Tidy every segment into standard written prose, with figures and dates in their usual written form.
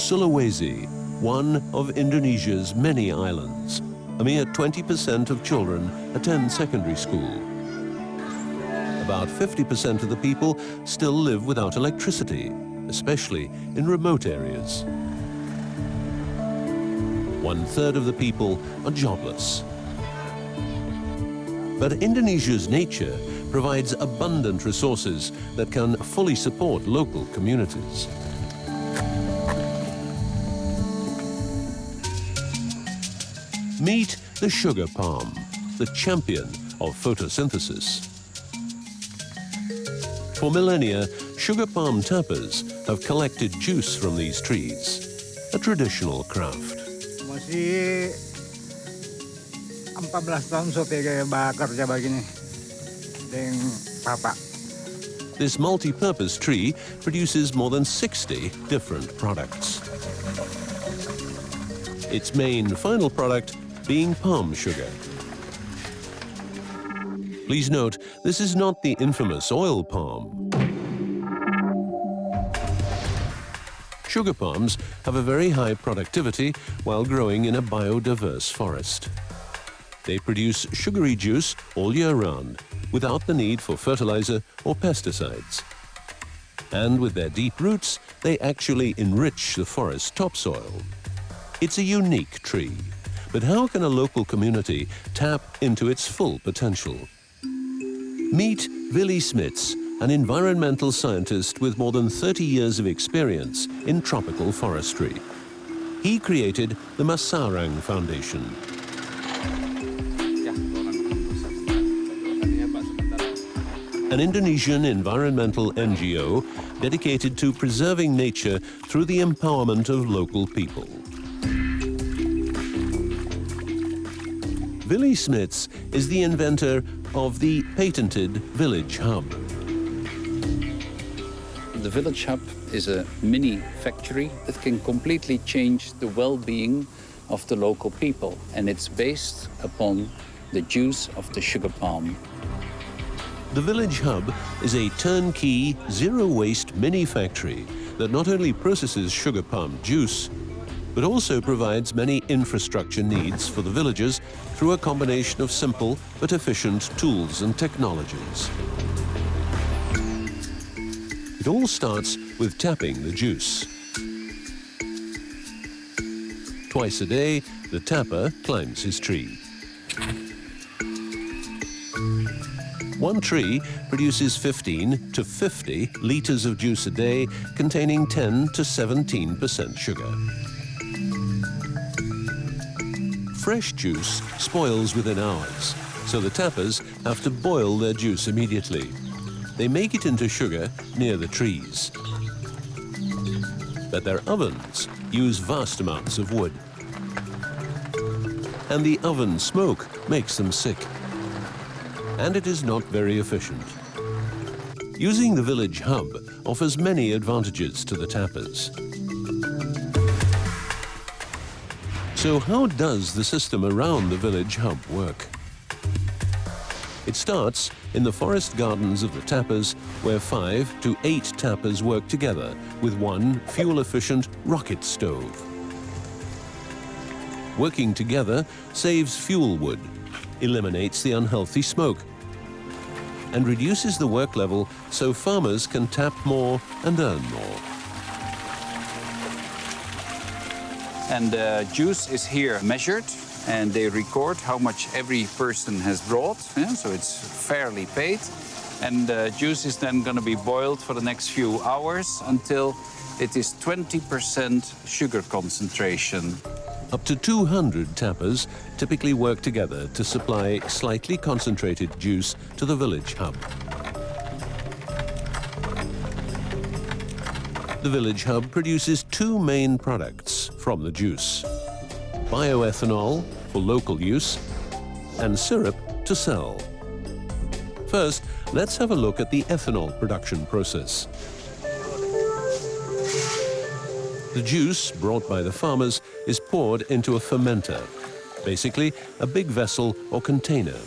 Sulawesi, one of Indonesia's many islands. A mere 20% of children attend secondary school. About 50% of the people still live without electricity, especially in remote areas. 1/3 of the people are jobless. But Indonesia's nature provides abundant resources that can fully support local communities. Meet the sugar palm, the champion of photosynthesis. For millennia, sugar palm tappers have collected juice from these trees, a traditional craft. Masih 14 tahun saya kerja begini dengan papa. This multi-purpose tree produces more than 60 different products. Its main final product being palm sugar. Please note, this is not the infamous oil palm. Sugar palms have a very high productivity while growing in a biodiverse forest. They produce sugary juice all year round, without the need for fertilizer or pesticides. And with their deep roots, they actually enrich the forest topsoil. It's a unique tree, but how can a local community tap into its full potential? Meet Willie Smits, an environmental scientist with more than 30 years of experience in tropical forestry. He created the Masarang Foundation. An Indonesian environmental NGO dedicated to preserving nature through the empowerment of local people. Willie Smits is the inventor of the patented Village Hub. The Village Hub is a mini factory that can completely change the well-being of the local people, and it's based upon the juice of the sugar palm. The Village Hub is a turnkey, zero-waste mini factory that not only processes sugar palm juice, but also provides many infrastructure needs for the villagers through a combination of simple but efficient tools and technologies. It all starts with tapping the juice. Twice a day, the tapper climbs his tree. One tree produces 15 to 50 liters of juice a day, containing 10 to 17% sugar. Fresh juice spoils within hours, so the tappers have to boil their juice immediately. They make it into sugar near the trees. But their ovens use vast amounts of wood. And the oven smoke makes them sick. And it is not very efficient. Using the Village Hub offers many advantages to the tappers. So how does the system around the Village Hub work? It starts in the forest gardens of the tappers, where 5 to 8 tappers work together with one fuel-efficient rocket stove. Working together saves fuel wood, eliminates the unhealthy smoke, and reduces the work level so farmers can tap more and earn more. And the juice is here measured, and they record how much every person has brought, so it's fairly paid. And the juice is then going to be boiled for the next few hours until it is 20% sugar concentration. Up to 200 tappers typically work together to supply slightly concentrated juice to the Village Hub. The Village Hub produces 2 main products from the juice: bioethanol for local use and syrup to sell. First, let's have a look at the ethanol production process. The juice brought by the farmers is poured into a fermenter, basically a big vessel or container.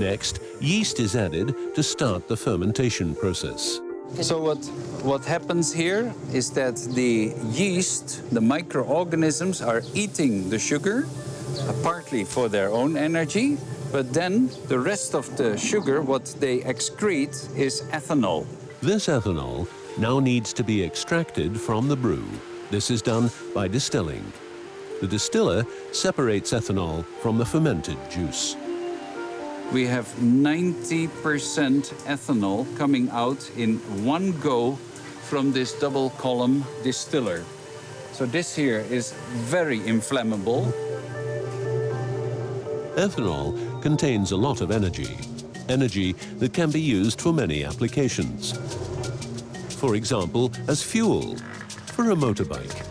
Next, yeast is added to start the fermentation process. So what happens here is that the yeast, the microorganisms, are eating the sugar, partly for their own energy, but then the rest of the sugar, what they excrete, is ethanol. This ethanol now needs to be extracted from the brew. This is done by distilling. The distiller separates ethanol from the fermented juice. We have 90% ethanol coming out in one go from this double column distiller. So this here is very inflammable. Ethanol contains a lot of energy, energy that can be used for many applications. For example, as fuel for a motorbike.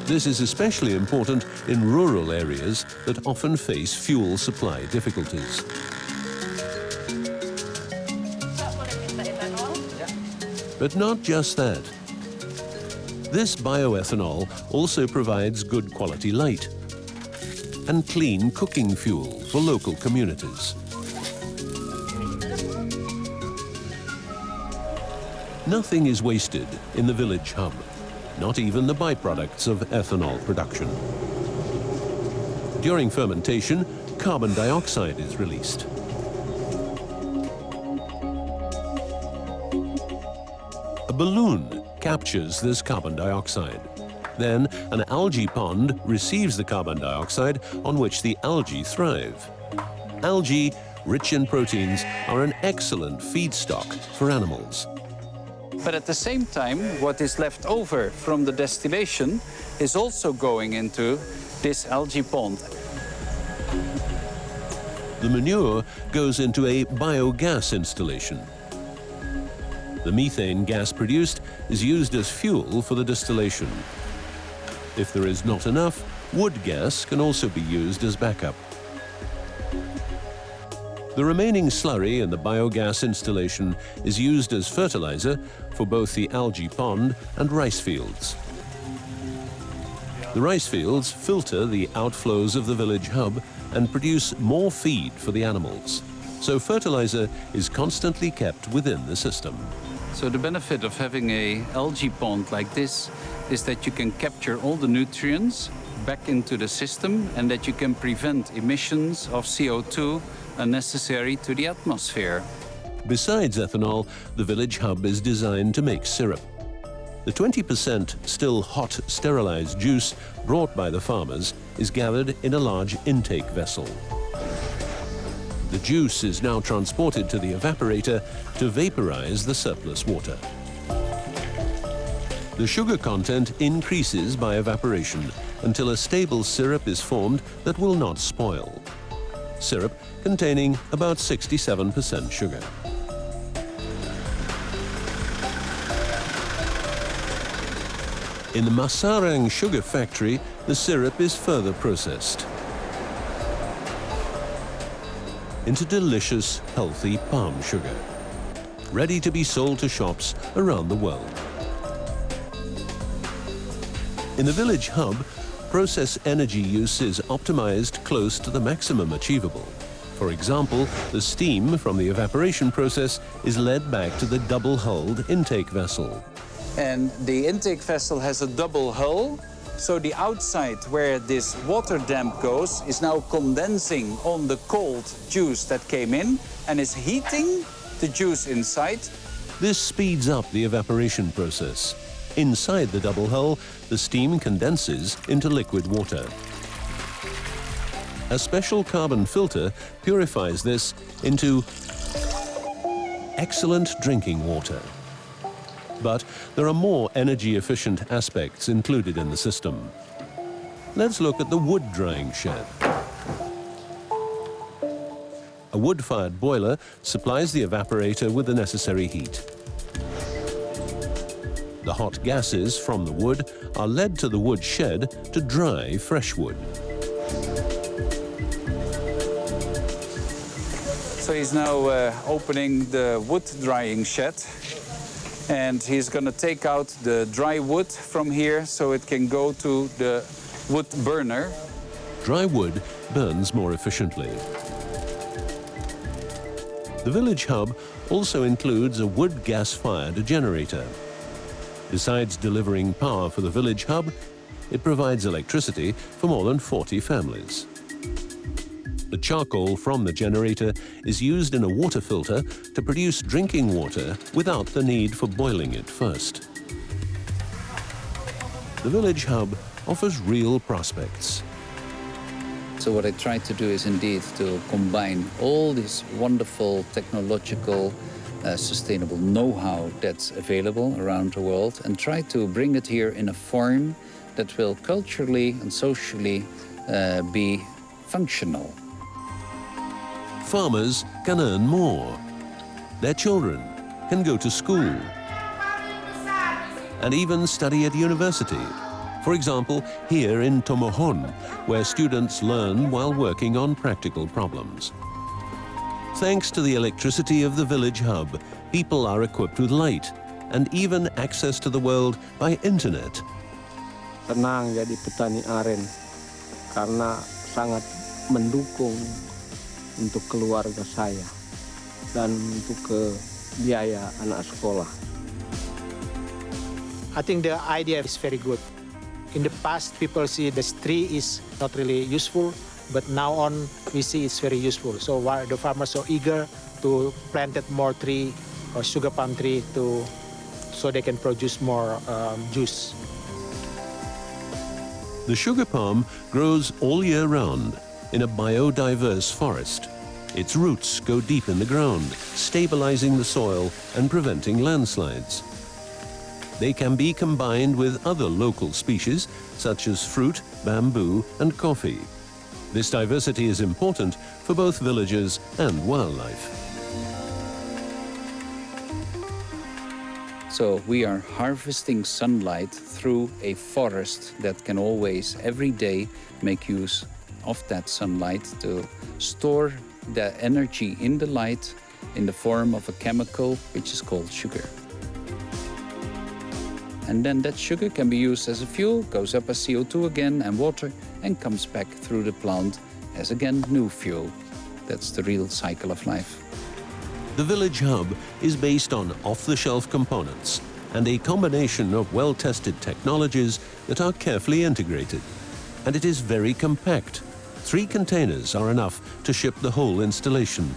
This is especially important in rural areas that often face fuel supply difficulties. But not just that. This bioethanol also provides good quality light and clean cooking fuel for local communities. Nothing is wasted in the village hub, not even the byproducts of ethanol production. During fermentation, carbon dioxide is released. A balloon captures this carbon dioxide. Then an algae pond receives the carbon dioxide on which the algae thrive. Algae, rich in proteins, are an excellent feedstock for animals. But at the same time, what is left over from the distillation is also going into this algae pond. The manure goes into a biogas installation. The methane gas produced is used as fuel for the distillation. If there is not enough, wood gas can also be used as backup. The remaining slurry in the biogas installation is used as fertilizer for both the algae pond and rice fields. The rice fields filter the outflows of the village hub and produce more feed for the animals. So fertilizer is constantly kept within the system. So the benefit of having an algae pond like this is that you can capture all the nutrients back into the system and that you can prevent emissions of CO2 unnecessary to the atmosphere. Besides ethanol, the village hub is designed to make syrup. The 20% still hot sterilized juice brought by the farmers is gathered in a large intake vessel. The juice is now transported to the evaporator to vaporize the surplus water. The sugar content increases by evaporation until a stable syrup is formed that will not spoil. Syrup containing about 67% sugar. In the Masarang sugar factory, the syrup is further processed into delicious, healthy palm sugar, ready to be sold to shops around the world. In the village hub, process energy use is optimized close to the maximum achievable. For example, the steam from the evaporation process is led back to the double-hulled intake vessel. And the intake vessel has a double hull, so the outside where this water damp goes is now condensing on the cold juice that came in and is heating the juice inside. This speeds up the evaporation process. Inside the double hull, the steam condenses into liquid water. A special carbon filter purifies this into excellent drinking water. But there are more energy-efficient aspects included in the system. Let's look at the wood drying shed. A wood-fired boiler supplies the evaporator with the necessary heat. The hot gases from the wood are led to the wood shed to dry fresh wood. So he's now opening the wood drying shed. And he's going to take out the dry wood from here so it can go to the wood burner. Dry wood burns more efficiently. The village hub also includes a wood gas-fired generator. Besides delivering power for the village hub, it provides electricity for more than 40 families. The charcoal from the generator is used in a water filter to produce drinking water without the need for boiling it first. The village hub offers real prospects. So what I try to do is indeed to combine all this wonderful technological, sustainable know-how that's available around the world and try to bring it here in a form that will culturally and socially be functional. Farmers can earn more. Their children can go to school and even study at university. For example, here in Tomohon, where students learn while working on practical problems. Thanks to the electricity of the village hub, people are equipped with light and even access to the world by internet. Tenang jadi petani aren karena sangat mendukung untuk keluarga saya dan untuk biaya anak sekolah. I think the idea is very good. In the past, people see this tree is not really useful, but now on, we see it's very useful. So why the farmers are so eager to plant more tree or sugar palm tree so they can produce more juice. The sugar palm grows all year round in a biodiverse forest. Its roots go deep in the ground, stabilizing the soil and preventing landslides. They can be combined with other local species, such as fruit, bamboo, and coffee. This diversity is important for both villagers and wildlife. So we are harvesting sunlight through a forest that can always, every day, make use of that sunlight to store the energy in the light in the form of a chemical which is called sugar. And then that sugar can be used as a fuel, goes up as CO2 again and water, and comes back through the plant as again new fuel. That's the real cycle of life. The village hub is based on off-the-shelf components and a combination of well-tested technologies that are carefully integrated. And it is very compact. 3 containers are enough to ship the whole installation.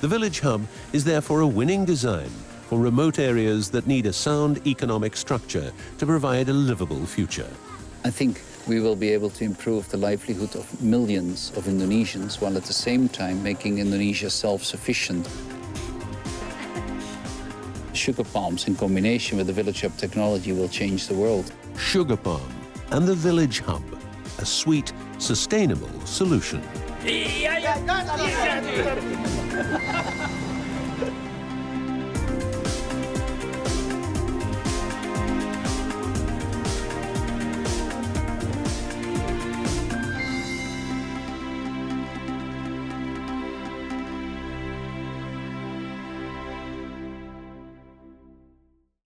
The village hub is therefore a winning design for remote areas that need a sound economic structure to provide a livable future. I think we will be able to improve the livelihood of millions of Indonesians while at the same time making Indonesia self-sufficient. Sugar palms in combination with the village hub technology will change the world. Sugar palm and the village hub, a sweet, sustainable solution.